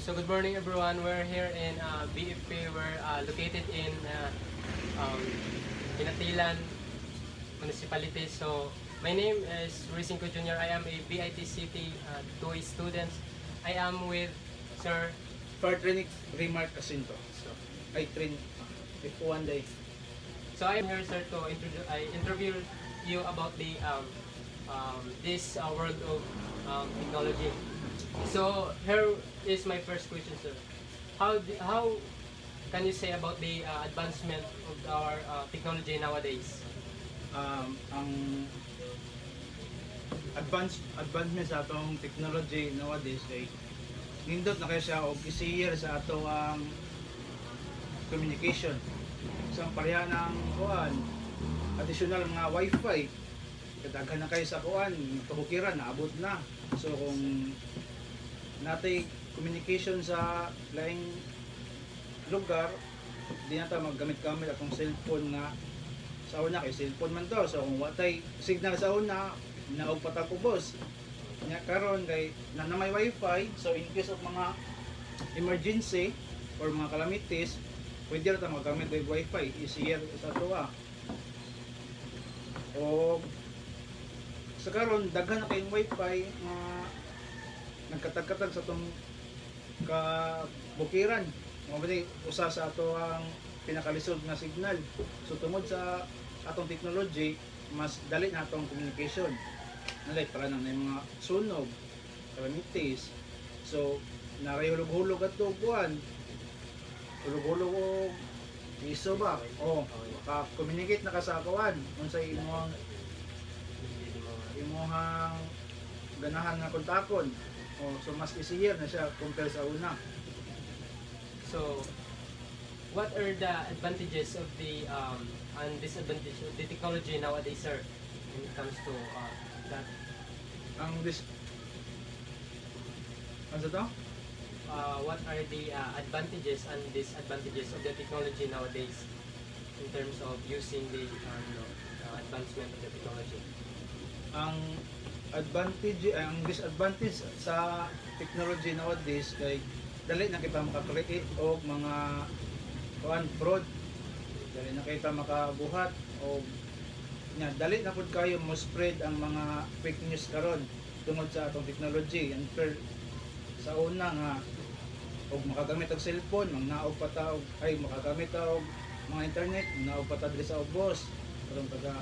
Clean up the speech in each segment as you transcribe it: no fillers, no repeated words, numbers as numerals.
So good morning everyone. We're here in BFP. We're located in Pinatilan Municipality. So my name is Ruisinco Jr. I am a BIT City 2A student. I am with Sir. Fartrinik Remark Jacinto. So, I train if one day. so I am here, sir, to interview you about the this world of technology. So here is my first question, sir. How can you say about the advancement of our technology nowadays? Ang advancement sa atong technology nowadays kay nindot na kaya siya og easier sa ato ang communication. Isang pareha ng kuan additional mga wifi kadaghan na kayo sa kuan tuhukiran naabot na. So kung natay communication sa laing lugar di na ta maggamit-gamit atong cellphone nga sa una kay cellphone man to. So kung watay signal sa una naog patag ubos nya karon kay na may wifi, so in case of mga emergency or mga calamities pwede ra ta magamit og wifi easier sa tuwa. O sa karon daghan na kayong wifi nga nagkatag-katag sa tong kabukiran mo ba usa sa ato ang pinakalisod nga signal. So tungod sa atong technology mas dali na atong communication nalay para nang mga sunog calamities. So naray hulog-hulog ato kuan hulog-hulog o iso ba o maka-communicate na ka sa kuan unsay imong ganahan nga kontakon. So mas easier na siya compare sa una. So what are the advantages of the and disadvantages of the technology nowadays, sir, when it comes to that? Ang ano to? What are the advantages and disadvantages of the technology nowadays in terms of using the advancement of the technology? Ang disadvantage sa technology nowadays kay dali na kita maka-create og mga fraud. Dali na kita makabuhat o dali na pud kayo mo spread ang mga fake news karon tungod sa atong technology. And sa una nga og makagamit og cellphone, mangnaog pa ta og makagamit ta og mga internet, mangnaog pa ta diri sa ubos. Karon taga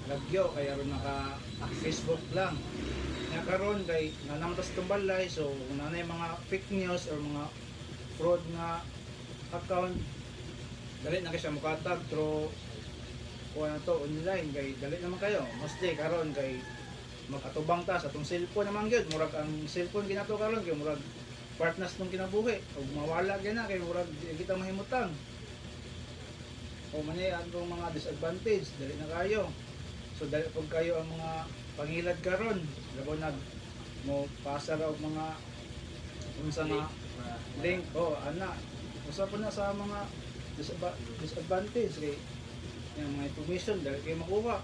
lagyo kay aron naka Facebook lang. Nya karon kay nanamtas tumbalay, so kung nanay mga fake news or mga fraud nga account dali na kay siya mukatag through kuha to online kay dali naman kayo. Mostly karon kay makatubang ta sa atong cellphone naman gyud, murag ang cellphone ginato karon kay murag partners nung kinabuhi ug mawala gyud na kay murag di kita mahimutang. O mani ang mga disadvantage dali na kayo. So dali pag kayo ang mga pangilad karon labo nag mo pasa ra og mga unsa nga link ana usa pa na sa mga disadvantage kay yung mga information dali kayo makuha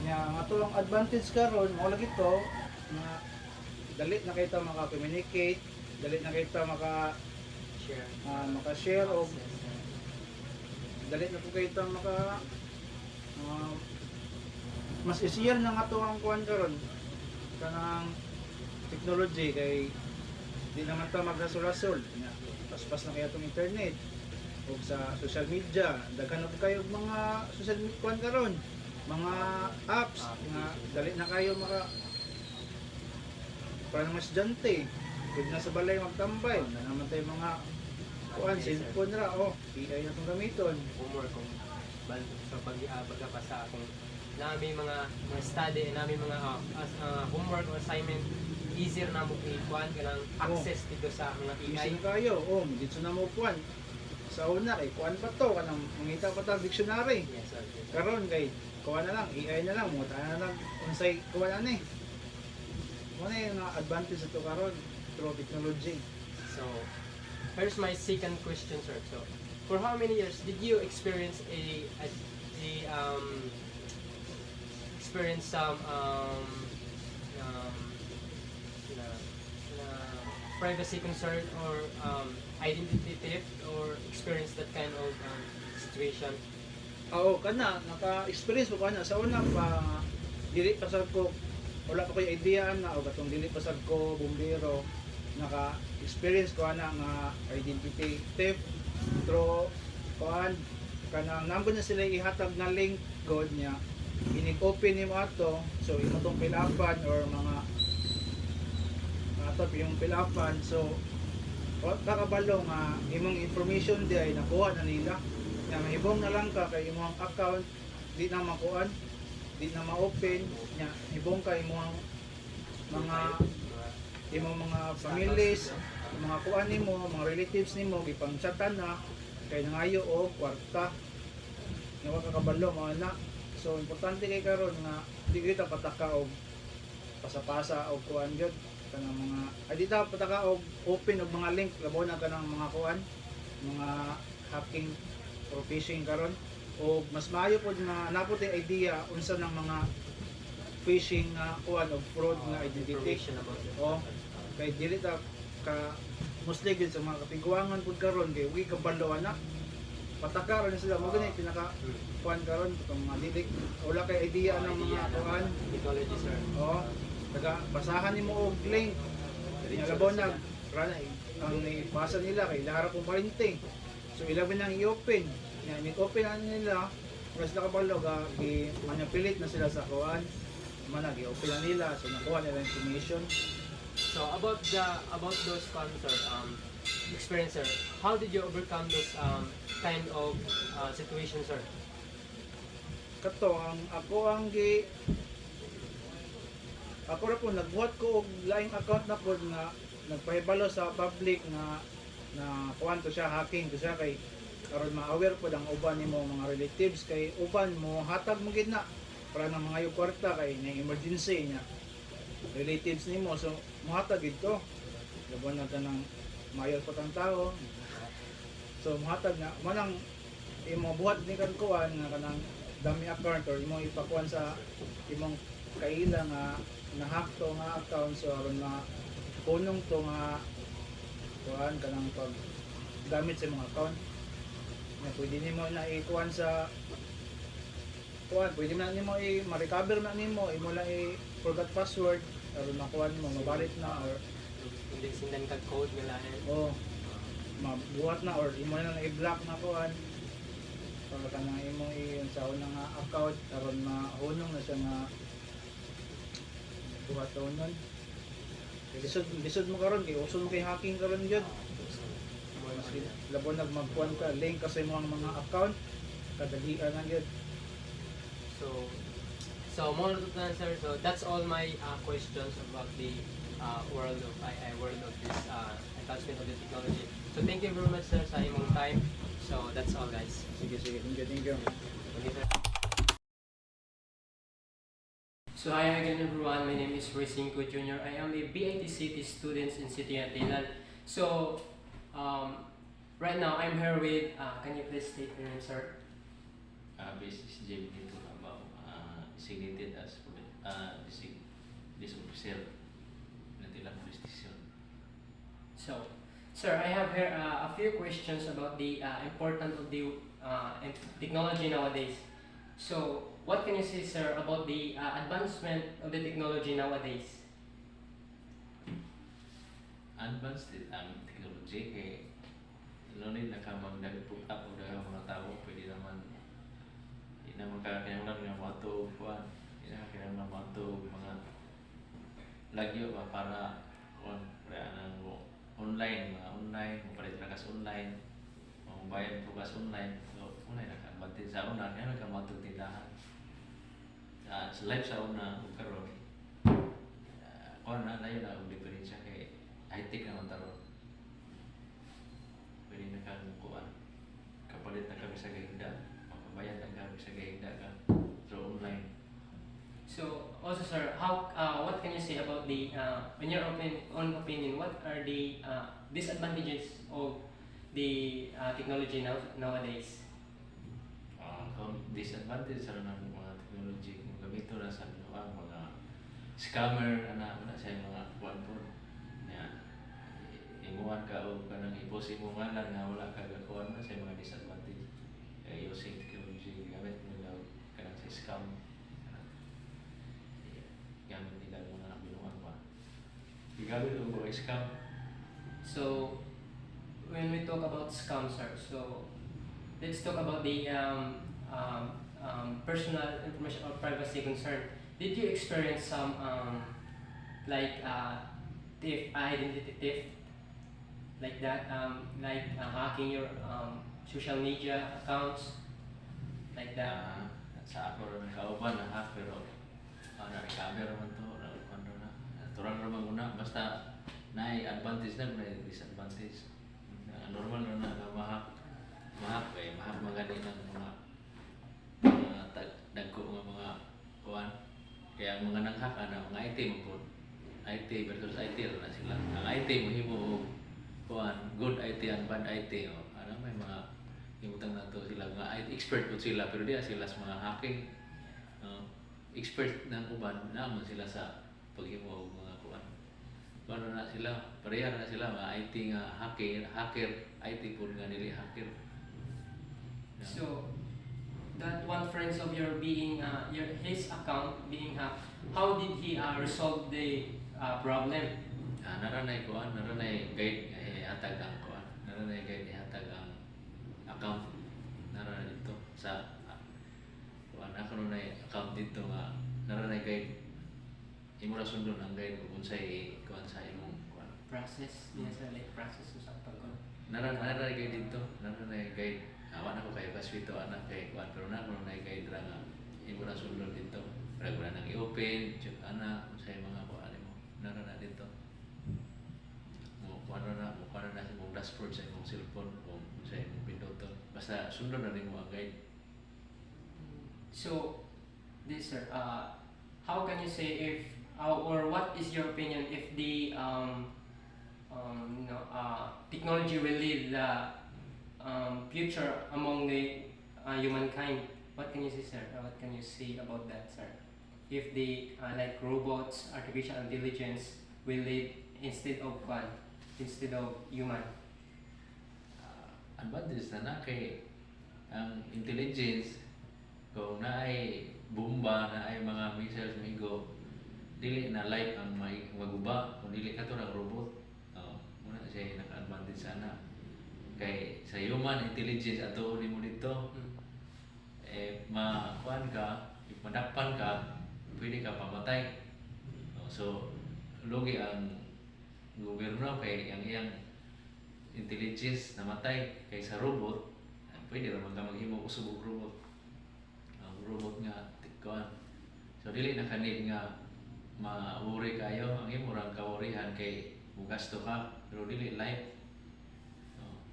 nya nga to ang advantage karon mo lagi to nga dali na kayo ta maka-communicate, dali na kayo ta maka-share og dali na po kayo ta maka mas easier na nga to ang kuan karon kanang technology kay di naman ta magrasol-rasol paspas na kaya tong internet o sa social media daghan na kayo mga social media kuan karon mga apps nga dali na kayo maka para mga estudyante pwede na sa balay magtambay na naman tayo mga kuan cellphone ra AI na itong gamiton Homework kung sa pag-abag sa akong nami mga study nami mga homework or assignment easier na mo i-kuan kanang access dito sa mga AI. Easy kayo dito na mo kuan sa una kay kuan pa to kanang mangita pa ta dictionary. Yes, sir. Karon kay kuan na lang AI na lang mo na lang unsay kuan ani kuan yung advantage ito karon through technology. So here's my second question, sir. So for how many years did you experience experience some na privacy concern or identity theft or experience that kind of situation? Oo, kana naka-experience ko kana sa una pa dili pa sad ko wala pa ko'y idea na o katong dili pa sad ko bumbero naka-experience ko ana nga identity theft through kuan kanang nambon na sila ihatag na link god niya inig-open nimo ato so imo tong fill-upan or mga ato yung fill-upan so kakabalo nga imong information di ay nakuha na nila nga mahibong na lang ka kay imong account di na makuan di na ma-open nya hibong ka imong mga mga families mga kuan nimo mga relatives nimo gipang-chatan na kay nangayo og kwarta nga wa kakabalo mao na so importante kay karon nga di kita pataka og pasapasa og kuan gyud kanang mga ay di ta pataka og open og mga link labo na kanang mga kuan mga hacking or phishing karon o mas maayo pod nga napot ang idea unsa ng mga phishing nga kuan og fraud nga identity Information about it. o kay dili ta ka mostly gyud sa mga kapiguangan pod karon kay ugi kabalo na pataka ron sila mo gani pinaka kuan karon itong mga didik wala kay idea ng mga kuan Technology, sir. o taga basahan nimo og link nga labaw na rana ang ibasa nila kay laharap kong parinting so ilabi nang i-open yan i-open na nila mas nakabalo ga i-manipulate na sila sa kuan manag i-open na nila so nakuha nila information. So about those sir, experience, sir, how did you overcome those kind of situation, sir? Kato ang ako ra po nagbuhat ko og laing account na po nga nagpahibalo sa public na kuan to siya hacking to siya kay karon ma-aware po ang uban nimo mga relatives kay uban mo hatag mo gid na para nang mga yung kwarta kay na emergency niya relatives nimo so muhatag gid to labon na tanang mayor pa tang tao so muhatag na manang imo buhat ni kan kuan nga kanang dami account or imo ipakuan sa imong kaila nga na-hack to nga account so aron na punong to nga kuan kanang pag gamit sa mga account na pwede nimo na ikuan sa kuan pwede na nimo ma-recover na nimo imo lang forgot password aron makuan mo mabalik na or Hindi sindan kag code nila o mabuhat na or imo na i-block na kuan para kanang imo sa una nga account aron mahunong na siya nga buhat nun lisod mo karon kay uso mo kay hacking karon gyud mas labo na magkuan ka link ka sa imong mga account kadalian na gyud. So more to that, sir. So that's all my questions about the world of this advancement of the technology. So thank you very much, sir, sa imong time. So that's all, guys. Sige thank you. Okay, sir. So hi again, everyone. My name is Resinko Jr. I am a BIT City student in City Atilan. So right now I'm here with. Can you please state your name, sir? This is Jim dito about designated as this officer na tilang police station. So, sir, I have here a few questions about the importance of the technology nowadays. So, what can you say, sir, about the advancement of the technology nowadays? Advanced ang technology kay lunin na ka magdagpug up o daw mga tao pwede naman di na magkakailangan nga mato kuan di na kailangan mato mga lagyo ba para kuan para mo online mo palit na kas online mo bayad po kas online so una na ka batin sa una kaya ka mato tindahan sa live sa una ug karon kuan na layo na ang diferensya kay high-tech naman taron pwede na kang kuan kapalit na kami sa gahinda makabayad na kami sa gahinda ka through online. So, also, sir, what can you say about the, in your own opinion, what are the disadvantages of the technology nowadays? Kung disadvantage sa ng mga technology kung gamito na sa mga scammer wala sa mga kuan po himuan ka o kanang ipos imong ngalan nga wala ka gakuan na sa mga disadvantage. Using technology gamit mo daw kanang sa scam. Gamit nila mga binuang ba. Gamit mo mga scam. So, when we talk about scam, sir, so let's talk about the personal information or privacy concern. Did you experience some like theft, identity theft, like that, hacking your social media accounts, like that? Sa ako rin kauban na hack pero na-recover man to ano na turang naman una basta na advantage na may disadvantage. Normal na mahak kay mahak magani ng mga dagko nga mga kuan kaya ang mga nanghack ana mga IT mo po IT versus IT na sila ang IT mo himo kuan good IT and bad IT ano may mga himutang na to sila mga IT expert po sila pero di sila sa mga hacking expert ng uban naman sila sa paghimo og mga kuan ano na sila pareha na sila mga IT nga hacker IT po nga nili hacker. So that one friends of your being his account being hacked, how did he resolve the problem? Naranay kuan naranay guide hatag ang kuan naranay guide hatag ang account naranay dito sa kuan ako na account dito nga naranay guide imo ra sundon ang guide kung unsay kuan sa imong kuan Process, yes, like process sa pagkon. naranay guide dito naranay guide awan ako kay paswito anak kay kuan pero naranay guide ra nga imo ra sundon dito para wala nang i-open check ana unsay mga kuan mo naranay dito mo kuan na sa imong dashboard sa imong cellphone kung unsay imong pinduton basta sundon na nimo ang guide. So, this sir, how can you say if or what is your opinion if the technology will lead the future among the humankind? What can you say, sir? What can you say about that, sir? If the like robots, artificial intelligence will lead instead of human. Advantage na kay ang intelligence kung naay bomba na ay mga missiles migo dili na life ang maguba kung dili ka to ng robot muna siya naka-advantage sana kay sa human intelligence ato nimo dito makuan ka madakpan ka pwede ka pamatay so lugi ang gobyerno kay ang iyang intelligence namatay kay sa robot pwede ra man ka maghimo usab og robot nga kuan so dili na kanid nga mauri kayo ang imo rang kawarihan kay mugasto ka pero dili life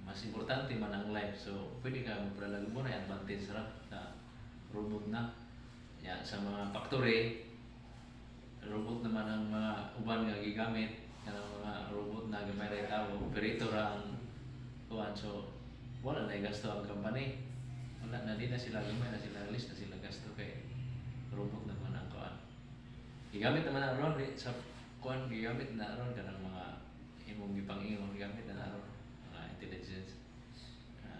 mas importante man ang life so pwede ka magpadalag mo na advantage ra na robot na sa mga factory robot naman ang mga uban nga gigamit kanang mga robot na gamay ra tao operator ang kuan so wala na gasto ang company wala na din na sila gamay na sila list na sila gasto kay robot naman ang kuan gigamit naman ang ron sa kuan gigamit na ron kanang mga imong gipang-ingon gigamit na ron mga intelligence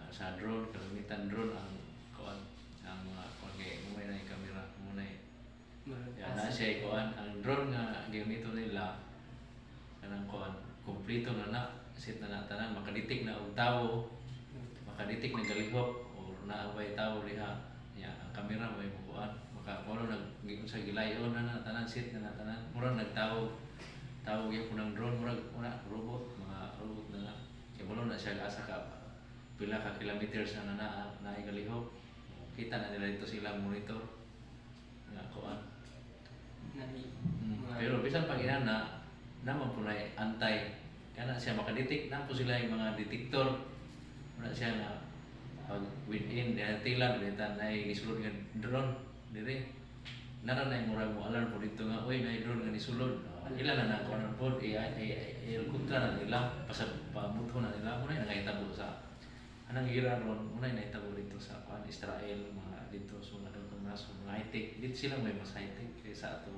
sa drone kalamitan drone ang kuan ang mga kuan kay mo na yung camera mo na na siya kuan ang drone nga ginamito nila kanang kuan kompleto na set na tanan makadetect na og tawo makadetect na galihok or naabay tawo diha ang camera may kuan makakuha nag sa gilayon na tanan set na tanan murag nagtawo gyud kunang drone murag robot mga robot na kay mo na siya asa ka pila ka kilometers na igalihok kita na nila dito sila monitor nga kuan pero bisan pag inana naman po na antay kana siya makadetect na po sila yung mga detector wala siya na pag within tilan dito na isulod nga drone dire nara na murag mo alarm po dito nga oy na drone nga nisulod ila na nang kuan po kontra na nila pasab pamuto na nila mo na nangahitabo sa anang gira ron mo na nahitabo dito sa kuan Israel mga dito so na dong naso mga high-tech dito sila may mas high-tech kaysa ato.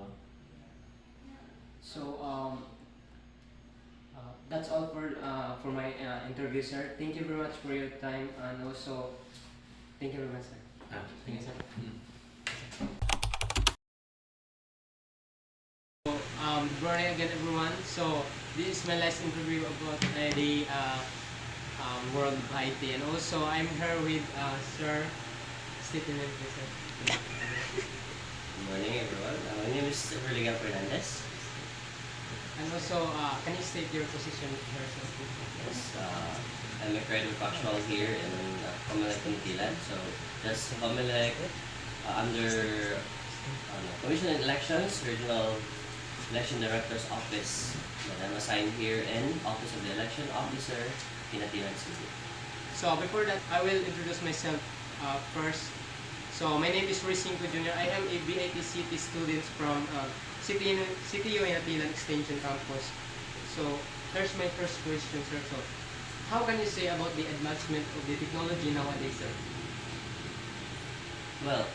So That's all for my interview, sir. Thank you very much for your time, and also thank you very much, sir. Ah, Thank you, sir. Mm. So, good morning again, everyone. So, this is my last interview about the world of IT, and also I'm here with Sir Stephen, please, sir. Good morning, everyone. My name is Verligan Fernandez. And also, can you state your position here, sir? Yes, I'm a creative functional here in Comelec Pinitilan. So that's Comelec under Commission on Elections, Regional Election Director's Office. That I'm assigned here in Office of the Election Officer, Pinatilan City. So, before that, I will introduce myself first. So, my name is Ricinco Jr. I am a BITCT student from CTU Inatilan Extension Campus. So, here's my first question, sir. So, how can you say about the advancement of the technology nowadays, sir? Well,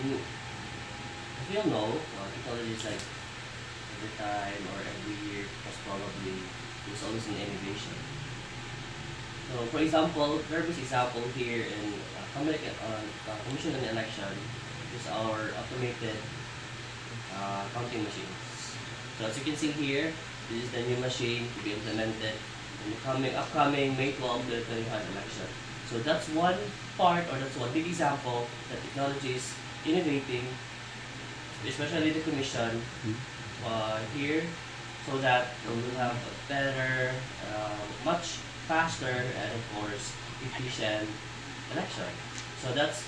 as we all know, technology is like every time or every year, most probably, there's always an innovation. So, for example, very best example here in Commission on Election is our automated counting machines. So, as you can see here, this is the new machine to be implemented in the upcoming May 12, 2025 election. So, that's one part or that's one big example that technology is innovating, especially the Commission here, so that we will have a better, much faster, and of course, efficient election. So that's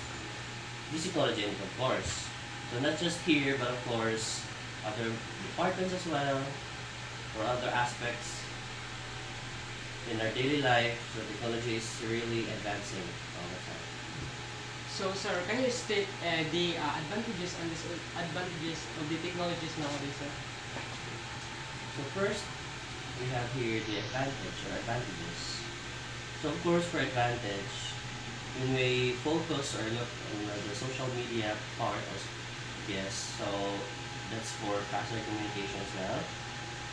this technology, of course. So not just here, but of course, other departments as well, or other aspects in our daily life. So technology is really advancing all the time. So, sir, can you state the advantages and disadvantages of the technologies nowadays, sir? So first, we have here the advantages. So of course, for advantage, when we focus or look on the social media part, or yes, so that's for faster communication as well.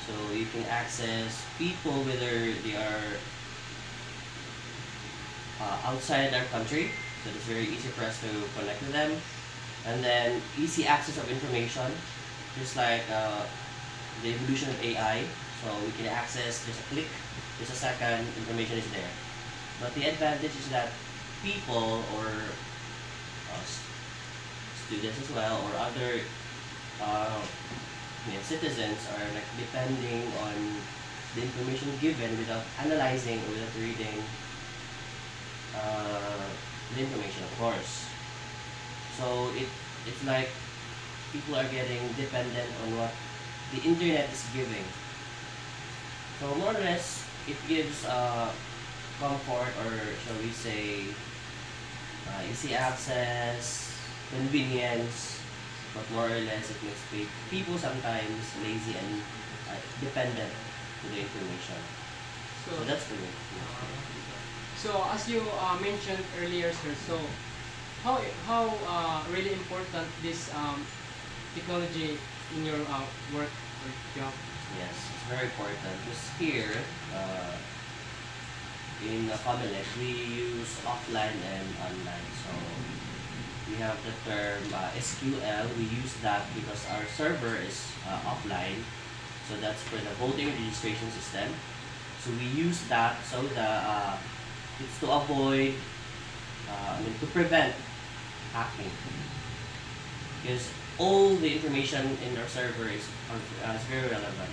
So you can access people whether they are outside our country, so it's very easy for us to connect with them. And then easy access of information, just like the evolution of AI. So we can access just a click, just a second, information is there. But the advantage is that people or students as well or other citizens are like depending on the information given without analyzing or without reading the information, of course. So it's like people are getting dependent on what the internet is giving. So more or less, it gives comfort, or shall we say, easy access, convenience, but more or less it makes people sometimes lazy and dependent to the information. So that's for me. So, as you mentioned earlier, sir, so how really important this technology in your work or job? Yes, it's very important because here in Comelec we use offline and online. So we have the term SQL. We use that because our server is offline. So that's for the voting registration system. So we use that so that it's to avoid, to prevent hacking. Because all the information in our server is very relevant.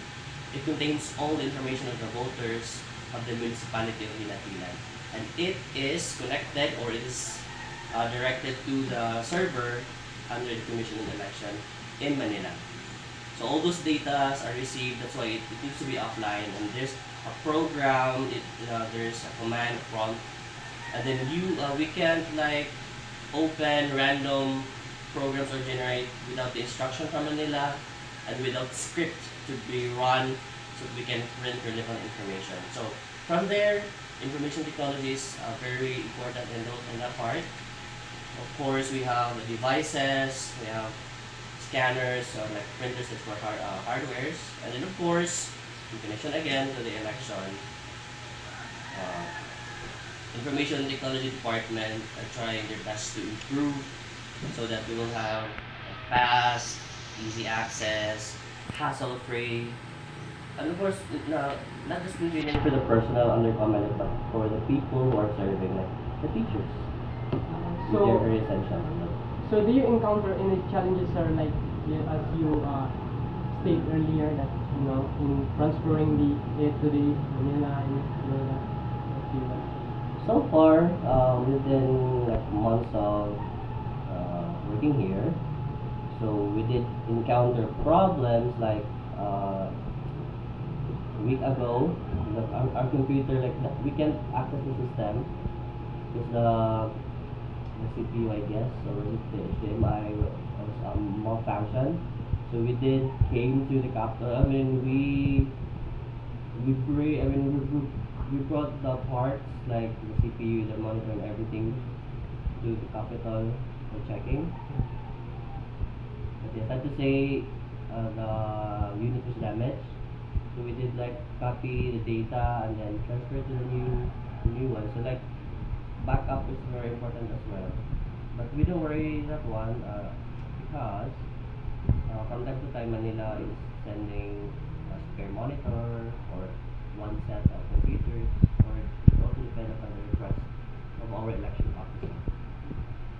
It contains all the information of the voters of the municipality of Inatilan. And it is connected, or it is directed to the server under the Commission on Election in Manila. So all those data are received, that's why it needs to be offline, and there's a program, there's a command prompt, and then we can't like open random programs or generate without the instruction from Manila and without script to be run so we can print relevant information. So from there, information technologies are very important in that part. Of course, we have the devices, we have scanners, so like printers that's for hardwares, and then of course in connection again to the election, uh, Information Technology Department are trying their best to improve so that we will have a fast, easy access, hassle-free, and of course, not just convenient for the personnel under command, but for the people who are serving, like the teachers. They're very essential. So do you encounter any challenges, sir, like as you stated earlier that in transferring the it to the Manila and Manila, So far, within like months of working here, so we did encounter problems like a week ago, our computer we can't access the system because the CPU, I guess, or the HDMI was malfunction. So we did came to the capital. I mean, we bring. I mean, we brought the parts like the CPU, the monitor, and everything to the capital for checking. But yes, sad to say, the unit was damaged. So we did like copy the data and then transfer to the new one. So like backup is very important as well. But we don't worry that one because from time to time Manila is sending a spare monitor or one set of computers, or it also depends on the request of our election officer.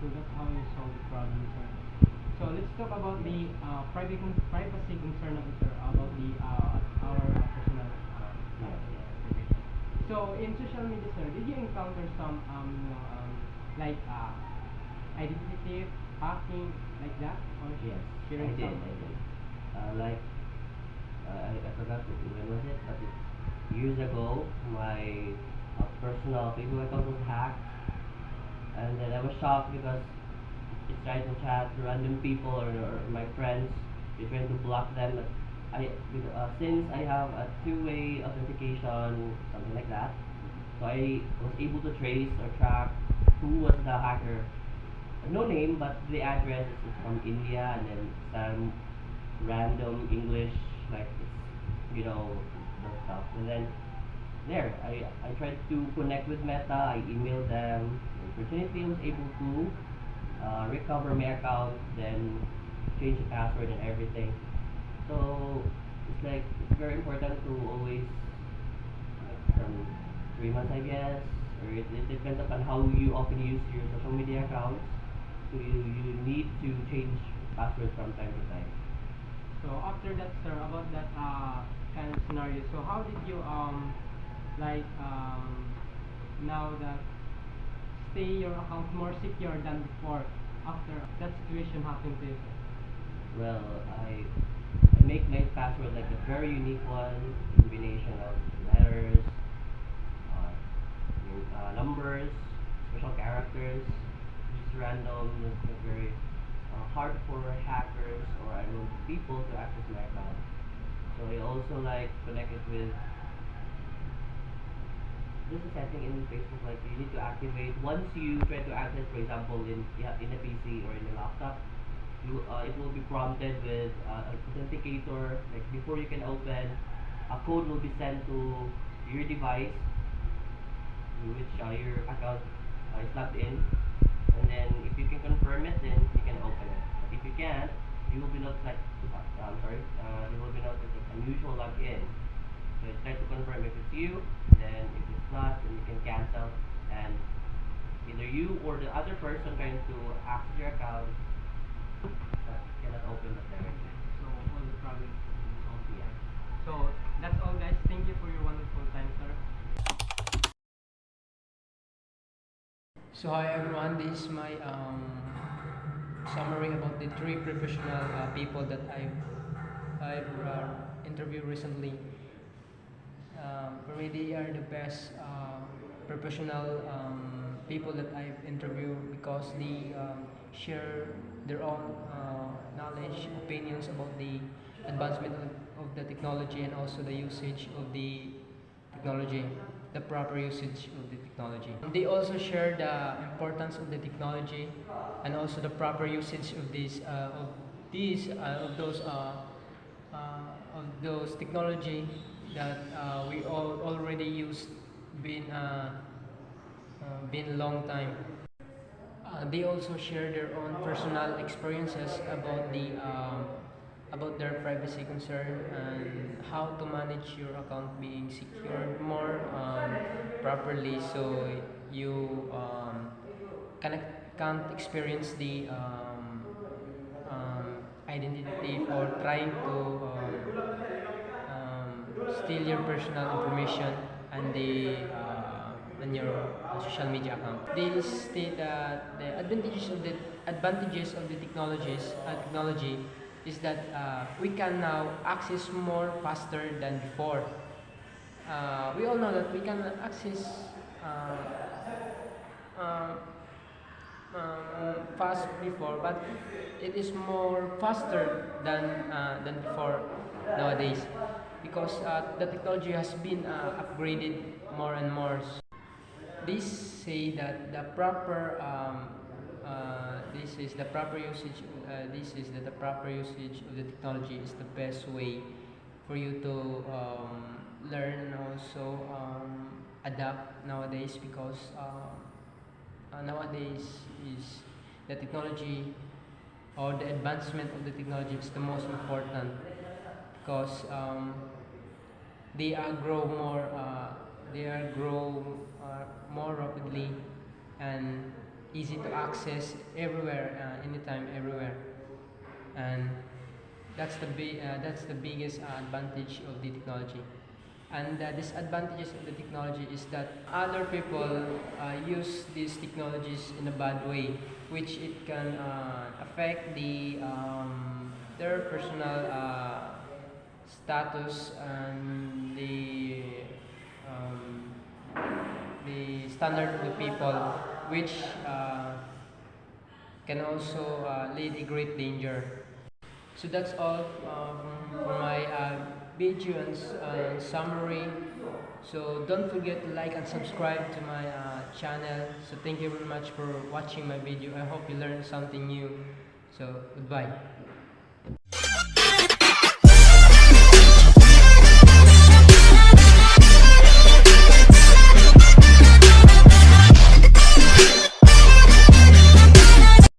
so that's how you solve the problem, sir. So let's talk about the privacy concern of sir about the our personal Yes, yes. information. So in social media, sir, did you encounter some like identity theft, hacking, like that, or Yes, sharing I did, some? I did. Like, I forgot when was it, but years ago, my personal Facebook account was hacked, and then I was shocked because it's trying to chat to random people or my friends. They're trying to block them, but since I have a two-way authentication, something like that, so I was able to trace or track who was the hacker. No name, but the address is from India, and then some random English, like it's, the stuff. And then there, I tried to connect with Meta. I emailed them. Unfortunately, I was able to recover my account, then change the password and everything. So it's very important to always from 3 months, I guess, or it depends upon how you often use your social media accounts. So you need to change passwords from time to time. So after that, sir, about that kind of scenario, so how did you like now that stay your account more secure than before after that situation happened to you, sir? Well, I make my password like a very unique one, combination of letters, numbers, special characters, just random, just like very hard for hackers or unknown people to access my account. So I also like connect it with this is setting in Facebook, like you need to activate once you try to access, for example, in a PC or in a laptop, it will be prompted with an authenticator. Like before you can open, a code will be sent to your device, which your account is logged in, and then if you can confirm it, then you can open it. But if you can't, you will be notified. You will be notified like unusual login. So try to confirm if it's you. Then if it's not, then you can cancel, and either you or the other person trying to access your account cannot open the directly. So all the problems will be solved. Yeah. So that's all, guys. Thank you for your wonderful time, sir. So hi everyone, this is my summary about the three professional people that I've interviewed recently. For me, they are the best professional people that I've interviewed because they share their own knowledge, opinions about the advancement of the technology and also the usage of the technology, the proper usage of the technology. They also share the importance of the technology and also the proper usage of these of those technology that we all already used been long time. They also share their own personal experiences about their privacy concern and how to manage your account being secured more properly, so you can, can't experience the identity or trying to steal your personal information and the on your social media account. They state that the advantages of the technology is that we can now access more faster than before. We all know that we can access uh, uh, fast before, but it is more faster than before nowadays, because the technology has been upgraded more and more. They say that the proper this is the proper usage. This is that the proper usage of the technology is the best way for you to learn and also adapt nowadays, because nowadays is the technology or the advancement of the technology is the most important, because they are grow more rapidly and easy to access everywhere, anytime, everywhere, and that's the biggest advantage of the technology. And the disadvantages of the technology is that other people use these technologies in a bad way, which it can affect their personal status and um, the standard of the people, which can also lead a great danger. So that's all for my video and summary. So don't forget to like and subscribe to my channel. So thank you very much for watching my video. I hope you learned something new. So goodbye.